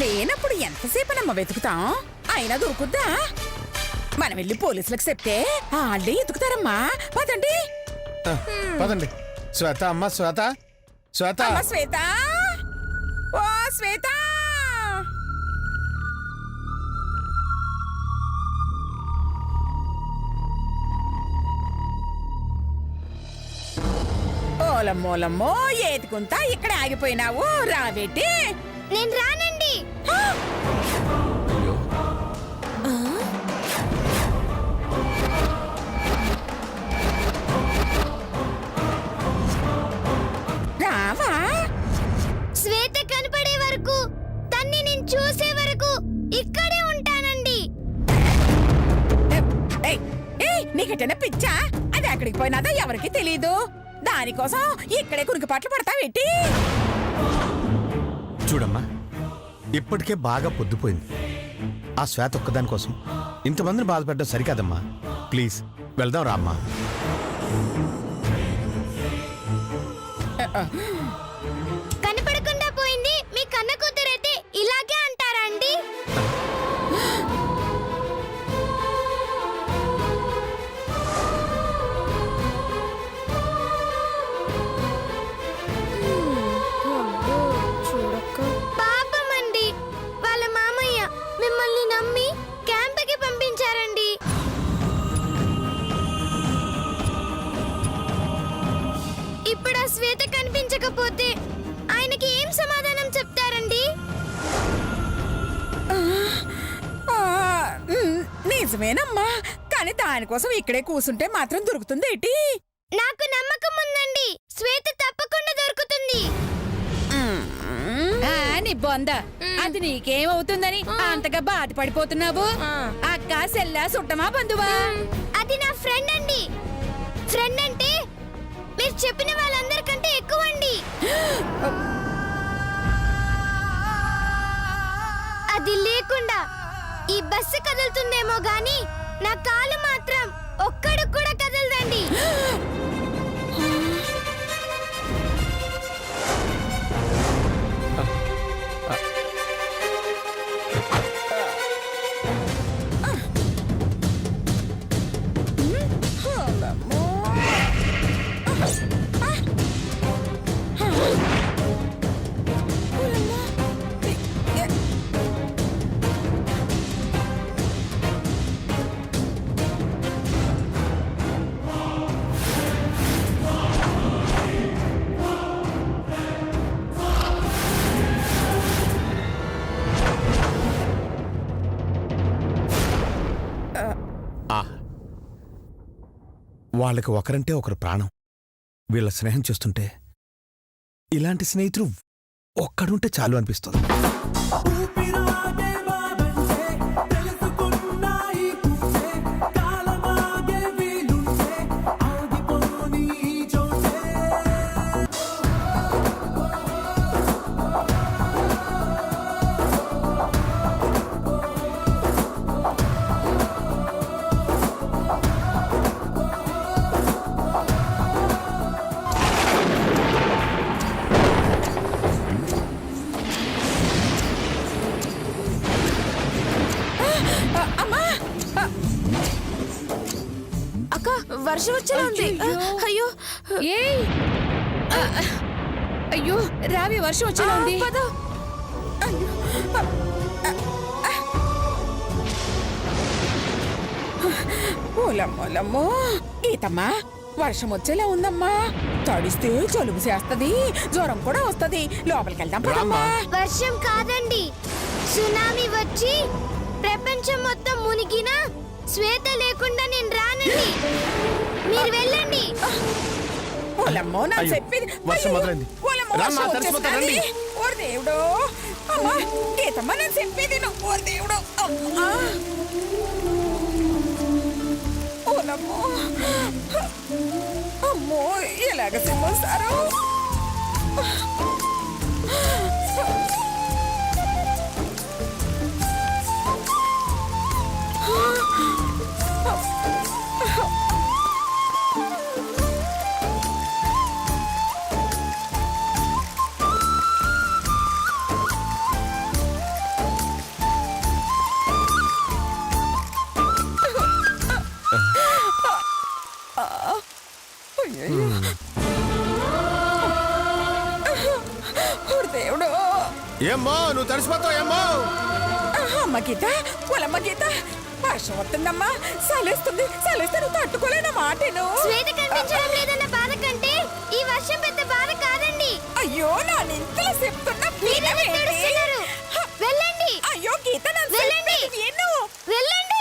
లేనప్పుడు ఎంతసేపనమ్మా వెతుకుతాం? అయినా దొరుకుద్దా? మనం వెళ్ళి పోలీసులకు చెప్తే వాళ్ళే ఎతుకుతారమ్మా. పదండి పదండి. శ్వేత, అమ్మ శ్వేత, శ్వేత, అమ్మ శ్వేత, ఓ శ్వేత. ఓలమ్మోలమ్మో, ఏతుకుంటా ఇక్కడ ఆగిపోయినావు, రాబెట్టి. నేను రానండి. రావా? శ్వేత కనపడే వరకు, తన్ని నేను చూసే వరకు ఇక్కడే ఉంటానండి. నీకెట్టనే పిచ్చా? అది ఎక్కడికి పోయినాదో ఎవరికి తెలీదు. దానికోసం ఇక్కడే కురికి పట్లు పడతావేటి? చూడమ్మా, ఇప్పటికే బాగా పొద్దుపోయింది. ఆ శ్వేత ఒక్కదాని కోసం ఇంతమందిని బాధపడ్డం సరికాదమ్మా. ప్లీజ్ వెళ్దాం రామ్మా. కనపడకుండా పోయింది మీ కన్న కూతురైతే ఇలాగే అంటారా అండి? పాపం అండి, వాళ్ళ మామయ్య మిమ్మల్ని నమ్మి క్యాంపుకి పంపించారండి. ఇప్పుడు ఆ శ్వేత కనిపించకపోతే ఆయనకి ఏం సమాధానం చెప్తారండి? నిజమేనమ్మా, కానీ దానికోసం ఇక్కడే కూసుంటే మాత్రం దొరుకుతుంది ఏంటి? నాకు నమ్మకం ఉందండి, శ్వేత తప్పకుండా దొరుకుతుంది. నీ బొంద, అది నీకేమవుతుందని అంతగా బాధపడిపోతున్నావు? అక్క, సెల్లా, సుట్టమా, బంధువా? అది నా ఫ్రెండ్ అండి. ఫ్రెండ్ అంటే మీరు చెప్పిన వాళ్ళందరికంటే ఎక్కువ అండి. అది లేకుండా ఈ బస్సు కదులుతుందేమో గాని నా కాలు మాత్రం ఒక్కడు కూడా కదలదండి. వాళ్ళకి ఒకరంటే ఒకరు ప్రాణం. వీళ్ళ స్నేహం చూస్తుంటే ఇలాంటి స్నేహితులు ఒక్కడుంటే చాలు అనిపిస్తుంది. వర్షం వచ్చేలా ఉంది. అయ్యో, అయ్యో రావి, వర్షం వచ్చేలా ఉంది. ఓలమ్మోలమ్మో, ఈతమ్మా, వర్షం వచ్చేలా ఉందమ్మా. తడిస్తే జలుబు చేస్తది, జ్వరం కూడా వస్తది. లోపలికి వెళ్దాం పదమ్మా. వర్షం కాదండి, సునామీ వచ్చి ప్రపంచం మొత్తం మునిగినా శ్వేత లేకుండా నేను రానండి. మీరు వెళ్ళండి. ఓలమ్మో, నా చెప్పేది. వర్షం మొదలైంది. రామ్మా, తడిసిపోతారండి. ఓ దేవుడు, అమ్మా గీతమ్మ, నేను చెప్పేది. ఓ దేవుడు, అమ్మా. ఓలమ్మో, అమ్మో, ఎలాగ సింహసారు. దేవుడు. ఏమ్మో నువ్వు తడిసిపోతావు ఏమ్మో. అమ్మ గీత, పొలమ్మ గీత, వర్షం వస్తుందమ్మా, చలేస్తుంది, చలేస్తే నువ్వు తట్టుకోలేన మాటేను. శ్వేత కనిపించడం లేదన్న బాధ కంటే ఈ వర్షం పెద్ద బాధ కాదండి. అయ్యో నా నింతలు చెప్తున్నా మీరెందుకు ఏడుస్తున్నారు? వెళ్ళండి. అయ్యో గీత నన్ను వెళ్ళండి. చెప్పేది విను. వెళ్ళండి.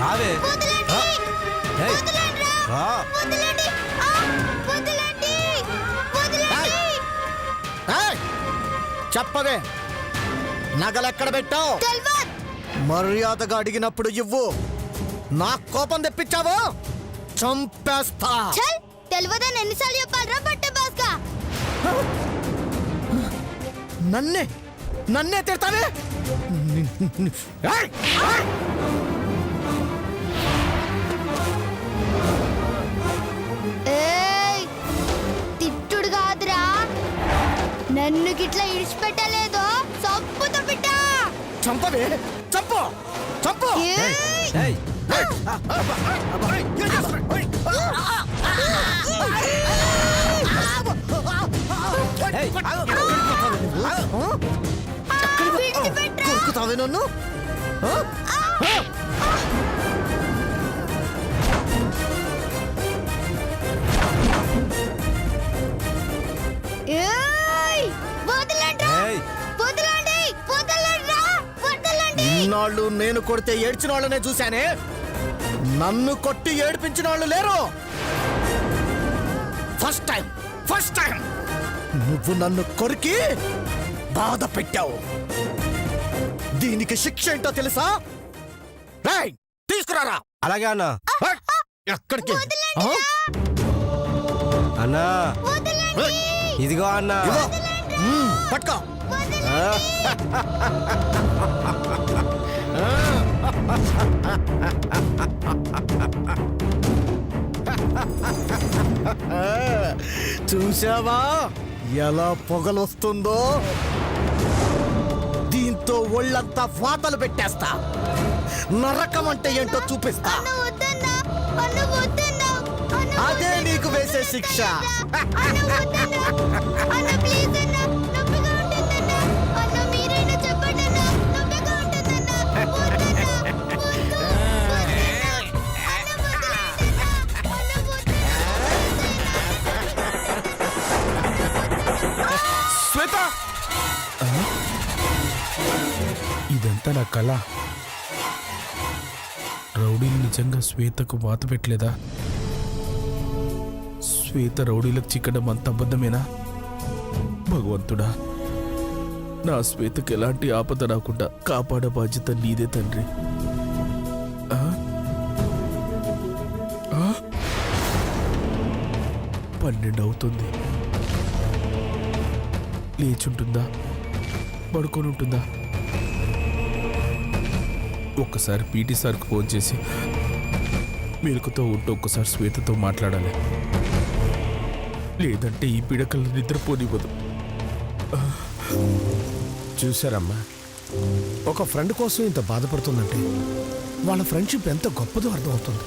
రావే వదలండి. వదలండి. వదలండి. చెప్పవే నగలెక్కడ పెట్టావు? తెల్వద్. మర్యాదగా అడిగినప్పుడు ఇవ్వు. నా కోపం తెప్పించావు చంపేస్తా. చల్, తెల్వదని ఎన్నిసార్లు చెప్పాలరా బట్ట బాస్కా? నన్నే తిడతావే? ఏయ్, తిట్టుడు కాదురా, నన్ను గిట్లా ఇడిచిపెట్టలేదో చంపుతా బిడ్డ. చంపవే, చంపు చంపు. ఏయ్. కొరుకుతావే నన్ను? ఏయ్, వదలండ్రా. వదలండి. వదలండ్రా. వదలండి. ఇన్నాళ్ళు నేను కొడితే ఏడ్చిన వాళ్ళనే చూశానే, నన్ను కొట్టి ఏడిపించిన వాళ్ళు లేరు. ఫస్ట్ టైం నువ్వు నన్ను కొరికి బాధ పెట్టావు. దీనికి శిక్ష ఏంటో తెలుసా? రేయ్, తీసుకురారా. అలాగే అన్నా. ఎక్కడికి? అన్నా వదలండి. ఇదిగో అన్నా. ఇదిగో, పట్టుకో. చూసావా ఎలా పొగలొస్తుందో? దీంతో ఒళ్ళంతా వాతలు పెట్టేస్తా. నరకం అంటే ఏంటో చూపిస్తా. అన్న వద్దన్నా. అన్న వద్దన్నా. అన్న అదే నీకు వేసే శిక్ష. అన్న వద్దన్నా. అన్న ప్లీజ్ అన్న, నొప్పిగా ఉంటుందన్నా. అన్న మీరైనా చెప్పండి అన్న, నొప్పిగా ఉంటుందన్నా. వద్దన్నా. వద్దు. వద్దన్నా. అన్న వదలండన్నా. అన్న వద్దన్నా. శ్వేత, ఇదంతా నా కళ. రౌడీలు నిజంగా శ్వేతకు వాత పెట్టలేదా? శ్వేత రౌడీలకు చిక్కడం అంత అబద్ధమేనా? భగవంతుడా, నా శ్వేతకు ఎలాంటి ఆపద రాకుండా కాపాడే బాధ్యత నీదే తండ్రి. 12 అవుతుంది. లేచుంటుందా, పడుకొని ఉంటుందా? ఒక్కసారి పీటీ సార్కి ఫోన్ చేసి మెలకుతో ఉంటూ ఒక్కసారి శ్వేతతో మాట్లాడాలి. లేదంటే ఈ పిడకలు నిద్రపోనివ్వదు. చూసారమ్మా, ఒక ఫ్రెండ్ కోసం ఇంత బాధపడుతుందంటే వాళ్ళ ఫ్రెండ్షిప్ ఎంత గొప్పదో అర్థమవుతుంది.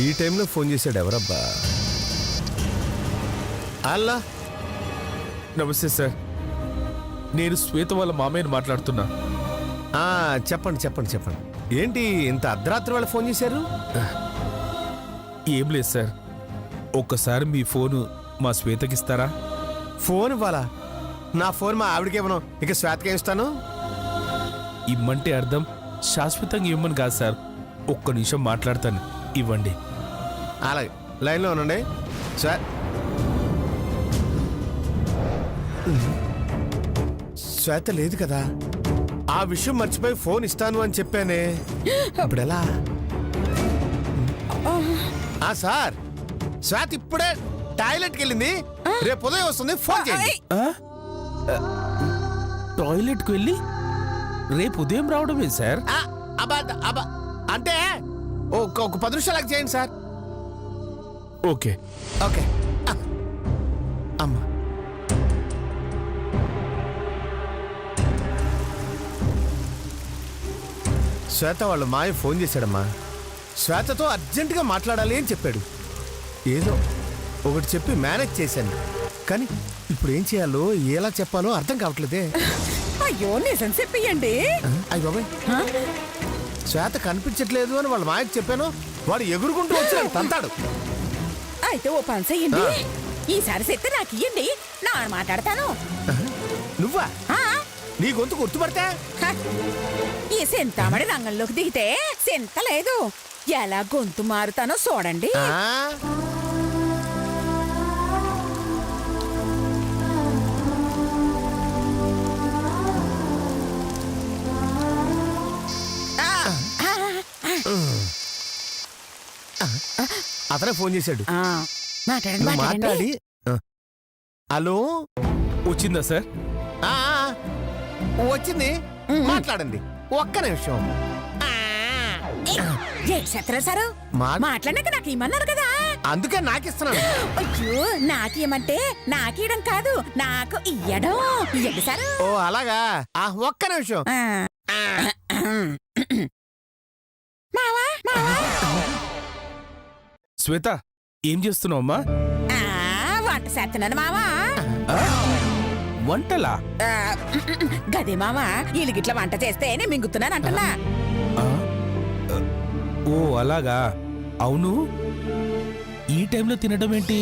ఈ టైంలో ఫోన్ చేశాడు ఎవరబ్బా? అల్లా. నమస్తే సార్, నేను శ్వేత వాళ్ళ మామయ్యని మాట్లాడుతున్నా. చెప్పండి చెప్పండి చెప్పండి. ఏంటి ఇంత అర్ధరాత్రి వాళ్ళు ఫోన్ చేశారు? ఏం లేదు సార్, ఒక్కసారి మీ ఫోను మా శ్వేతకి ఇస్తారా? ఫోన్ ఇవ్వాలా? నా ఫోన్ మా ఆవిడకి ఇవ్వను, ఇక శ్వేతకి ఇస్తాను. ఇమ్మంటే అర్థం శాశ్వతంగా ఇవ్వమని కాదు సార్, ఒక్క నిమిషం మాట్లాడతాను, ఇవ్వండి. అలాగే, లైన్లో ఉండండి సార్. శ్వేత లేదు కదా, ఆ విషయం మర్చిపోయి ఫోన్ ఇస్తాను అని చెప్పానే, ఇప్పుడు ఎలా? సార్, శ్వేత ఇప్పుడే టాయిలెట్కి వెళ్ళింది. రేపు ఉదయం వస్తుంది, ఫోన్ చేయండి. టాయిలెట్కి వెళ్ళి రేపు ఉదయం రావడమే సార్. అబ్బా అంటే ఒక 10 నిమిషాలకు చేయండి సార్. ఓకే. ఓకే. అమ్మా శ్వేత వాళ్ళ మాయ ఫోన్ చేశాడమ్మా. శ్వేతతో అర్జెంటుగా మాట్లాడాలి అని చెప్పాడు. ఏదో ఒకటి చెప్పి మేనేజ్ చేశాను, కానీ ఇప్పుడు ఏం చేయాలో ఎలా చెప్పాలో అర్థం కావట్లేదే. అయ్యో నిజం చెప్పియండి. అయ్య బాబాయ్, శ్వేత కనిపించట్లేదు అని వాళ్ళ మాయకు చెప్పాను. వాడు ఎగురుకుంటూ వచ్చాడు, తంతాడు. అయితే ఓ పని చెయ్యండి, ఈసారి చెప్తే నాకు ఇయ్యండి, నా మాట్లాడతాను. నువ్వా? ఆ, నీ గొంతు గుర్తుపడతా? హ, ఈ సెంతామడి రంగంలోకి దిగితే సెంత లేదు. ఎలా గొంతు మారుతానో చూడండి. ఆ? అతనే ఫోన్ చేశాడు. ఆ, మాట్లాడండి నువ్వు మాట్లాడండి. మాట్లాడి హలో, వచ్చిందా సార్? ఆ, వచ్చింది, మాట్లాడండి. ఒక్క నిమిషం. ఏంటి సత్యరాజు సారు మాట్లాడినాక నాకు ఇమ్మన్నారు కదా. అందుకే నాకిస్తున్నాను. అయ్యో నాకేమంటే నాకేయడం కాదు, నాకు ఇయ్యడం. ఇయ్యండి సారు. ఓ అలాగా, ఒక్క నిమిషం. మావా మావా, శ్వేత ఏం చేస్తున్నావమ్మా? వంట చేస్తున్నాను మావా. వంటలా? ఆ, గదే మావా, ఇలిగిట్ల వంట చేస్తే నేను మింగుతున్నాను అంటున్నా. ఆ? ఓ అలాగా. అవును, ఈ టైంలో తినడం ఏంటి?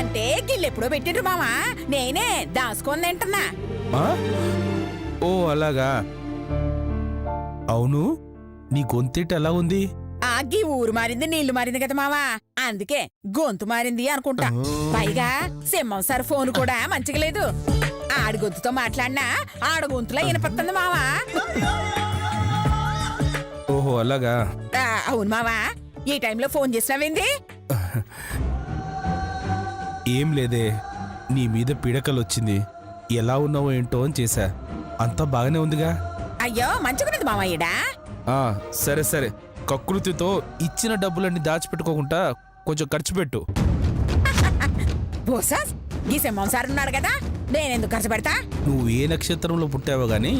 అంటే గిల్లెప్పుడో పెట్టిండ్రు మావా, నేనే దాచుకొని తింటున్నా. ఆ? ఓ అలాగా. అవును, నీ గొంతేటి ఎలా ఉంది? గీ ఊరు మారింది, నీళ్లు మారింది కదా మావా, అందుకే గొంతు మారింది అనుకుంటా. పైగా సింహం సార్ ఫోన్ కూడా మంచిగా లేదు. ఆడి గొంతుతో మాట్లాడినా ఆడ గొంతులో వినపడుతుంది మావా. ఓహో అలాగా. అవును మావా, ఈ టైంలో ఫోన్ చేసినావేంది? ఏం లేదే, నీ మీద పీడకలు వచ్చింది, ఎలా ఉన్నావో ఏంటో అని చేశా. అంతా బాగానే ఉందిగా? అయ్యో మంచిగున్నది మావా ఈడా. సరే సరే, కకృతితో ఇచ్చిన డబ్బులన్నీ దాచిపెట్టుకోకుండా కొంచెం ఖర్చు పెట్టు. బోసాస్, ఈ సింహం సార్ ఉన్నాడు కదా, నేనెందుకు ఖర్చు పెడతా? నువ్వు ఏ నక్షత్రంలో పుట్టావో గాని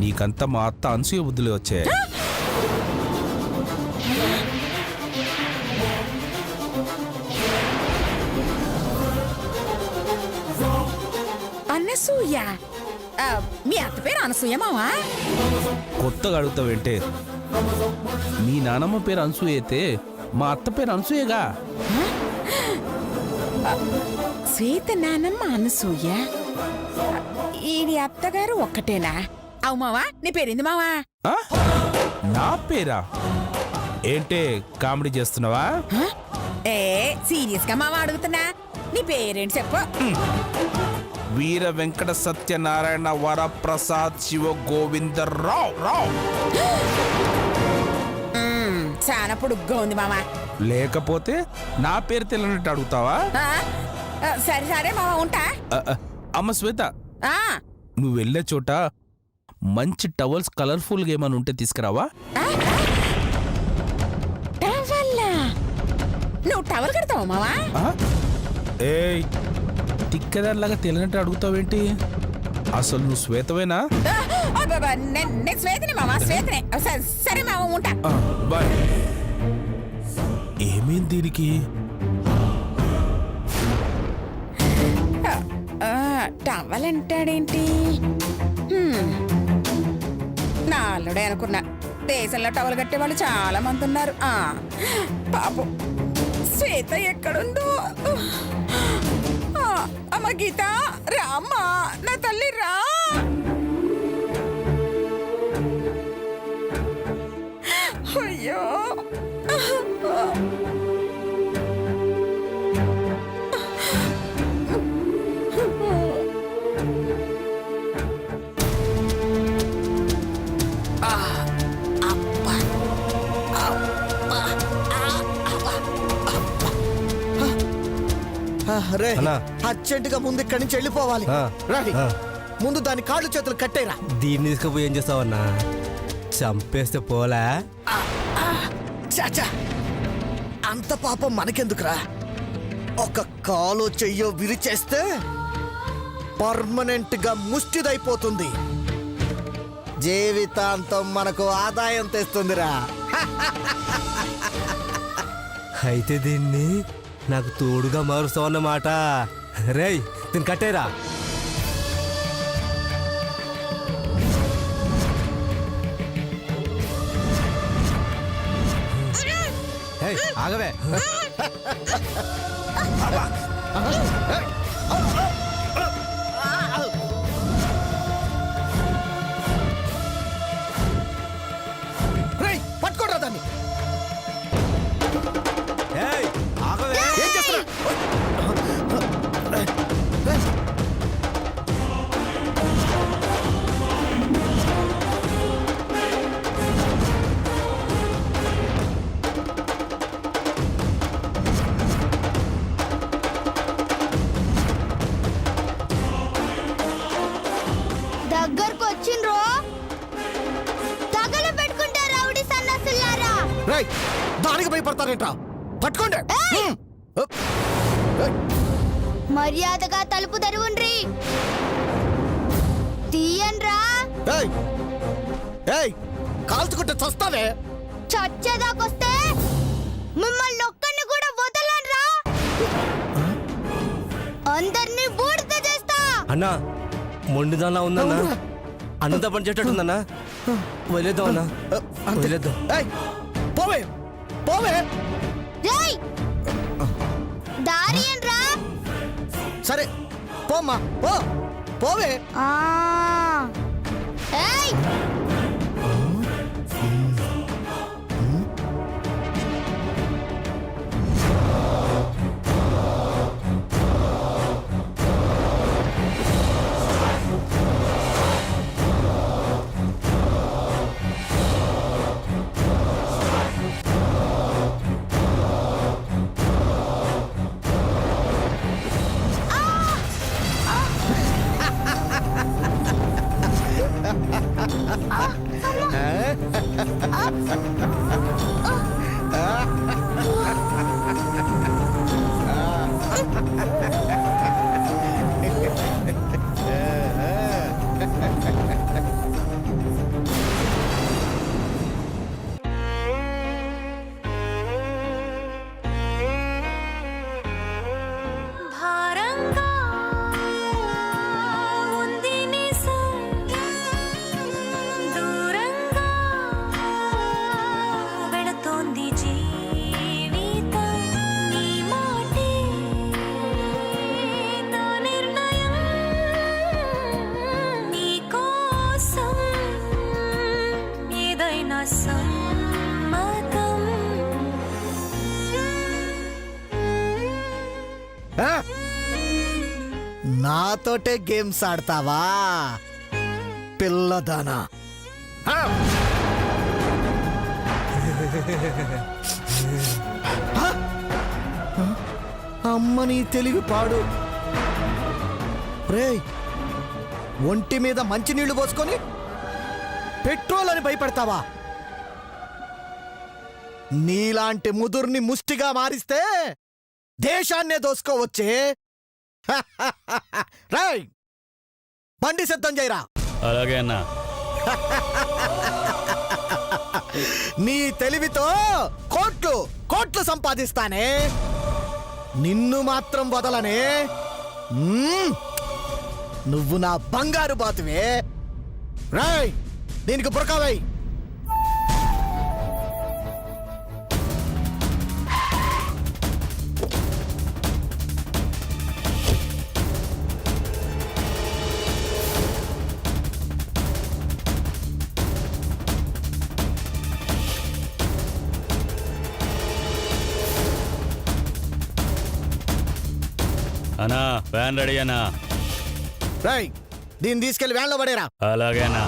నీకంతా మా అత్త అనసూయ బుద్ధులే వచ్చాయి. అనసూయ? మీ అత్త పేరు అనసూయ మావా? కొత్తగా అడుగుతావేంటే? మీ నానమ్మ పేరు అనసూయ అయితే మా అత్త పేరు అనసూయగా. శ్వేత నానమ్మ అనసూయ, ఈడి అత్తగారు ఒక్కటేనా? అవు మావా, నీ పేరేంది మావా? ఆ? నా పేరా? ఏంటే కామెడీ చేస్తున్నావా? ఏ సీరియస్ గా మావా అడుగుతున్నా, నీ పేరేంటి చెప్పు. వీర వెంకట సత్యనారాయణ వరప్రసాద్ శివ గోవిందరావు రావు. చాలా పొడుగ్గా ఉంది మావా. లేకపోతే నా పేరు తెలియనట్టు అడుగుతావా? సరే సరే మావా, ఉంటా. అమ్మ శ్వేత, ఆ, నువ్వు వెళ్ళే చోట మంచి టవల్స్ కలర్ఫుల్ గా ఏమైనా ఉంటే తీసుకురావా? టవల్లా? నువ్వు టవల్ కడతావా మావా? ఏయ్, తిక్కదారిలాగా తెలియనట్టు అడుగుతావేంటి? అసలు నువ్వు శ్వేతవేనా? నేను శ్వేతని మావా, శ్వేతనే. సరే మావా, ఉంటా. బాయ్. ఏమైంది దీనికి? టవల్ అంటాడేంటి? నా అల్లుడే అనుకున్నా. దేశంలో టవల్ కట్టే వాళ్ళు చాలా మంది ఉన్నారు. పాపం శ్వేత ఎక్కడుందో. అమ్మ గీత, రామ్మా, నా తల్లి రా. అయ్యో రే అన్నా. అర్జెంటుగా ముందు ఇక్కడి నుంచి వెళ్ళిపోవాలి ఆ, రండి ఆ. ముందు దాని కాళ్ళు చేతులు కట్టేరా దీన్ని తీసుకుపోయి ఏం చేస్తావన్నా? చంపేస్తే పోలే. చాచా అంత పాపం మనకెందుకురా ఒక కాలు చెయ్యో విరిచేస్తే పర్మనెంట్ గా ముష్టిదైపోతుంది జీవితాంతం మనకు ఆదాయం తెస్తుందిరా అయితే దీన్ని నాకు తోడుగా మారుస్తావన్నమాట. రేయ్ దీన్ని కట్టేరా. ఏయ్, ఆగవే. రేయ్ పట్టుకోరా దాన్ని ఏయ్, ఆగవే. ఏం చేస్తున్నా దగ్గరకు వచ్చిండ్రో తగలు పెట్టుకుంటా రౌడీ సన్నసులారా. రేయ్ దానికి భయపడతారేంట్రా పట్టుకోండి ఏయ్! మర్యాదగా తలుపు తెరువుండ్రి తీయండ్రా. ఏయ్ ఏయ్ కాల్చుకుంటే చస్తావే చచ్చేదాకొస్తే మిమ్మల్ని ఒక్కడిని కూడా వదలనురా. అందరినీ బూడిద చేస్తా. అన్నా మొండిదాలా ఉందన్నా. అన్నంత పని చేసేటట్టుందన్నా. వదిలేద్దాం అన్నా, వదిలేద్దాం. ఏయ్ పోవే పోవే రేయ్ దారి ఏంట్రా? సరే పోమ్మా పో పోవే ఆ ఏయ్ భారంగా ఉంది నిజం దూరంగా వెళుతోంది జీవితం నీ మాటే నా నిర్ణయం నీ కోసం ఏదైనా సమ్మతం ఆ? నాతోటే గేమ్స్ ఆడతావా పిల్లదానా ఆ? ఆ? అమ్మ నీ తెలివి పాడు రేయ్ ఒంటి మీద మంచినీళ్లు పోసుకొని పెట్రోల్ అని భయపడతావా నీలాంటి ముదుర్ని ముష్టిగా మారిస్తే దేశాన్నే దోసుకోవచ్చే రాయ్ బండి సిద్ధం చేయరా. అలాగే అన్నా. నీ తెలివితో కోట్లు కోట్లు సంపాదిస్తానే నిన్ను మాత్రం వదలనే నువ్వు నా బంగారు బాతువే రాయ్ దీనికి బురకావై అన్నా వ్యాన్ రెడీ అన్నా. రాయ్ దీన్ని తీసుకెళ్లి వ్యాన్లో పడేరా. అలాగే అన్నా.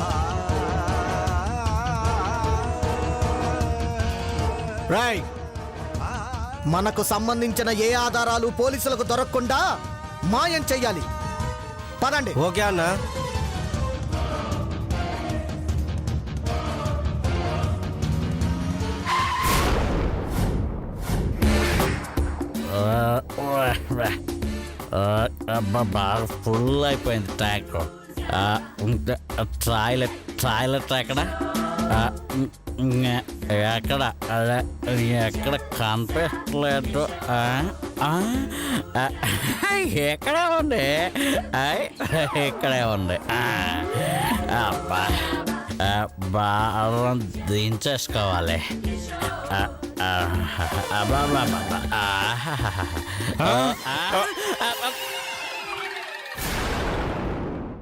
రాయ్ మనకు సంబంధించిన ఏ ఆధారాలు పోలీసులకు దొరకకుండా మాయం చెయ్యాలి. పదండి. ఓకే అన్నా. బాగా ఫుల్ అయిపోయింది ట్యాంక్. టాయిలెట్ ఎక్కడ ఎక్కడ ఎక్కడ కనిపించలేదు. ఎక్కడే ఉంది, ఇక్కడే ఉంది. అబ్బా బాగా దించేసుకోవాలి.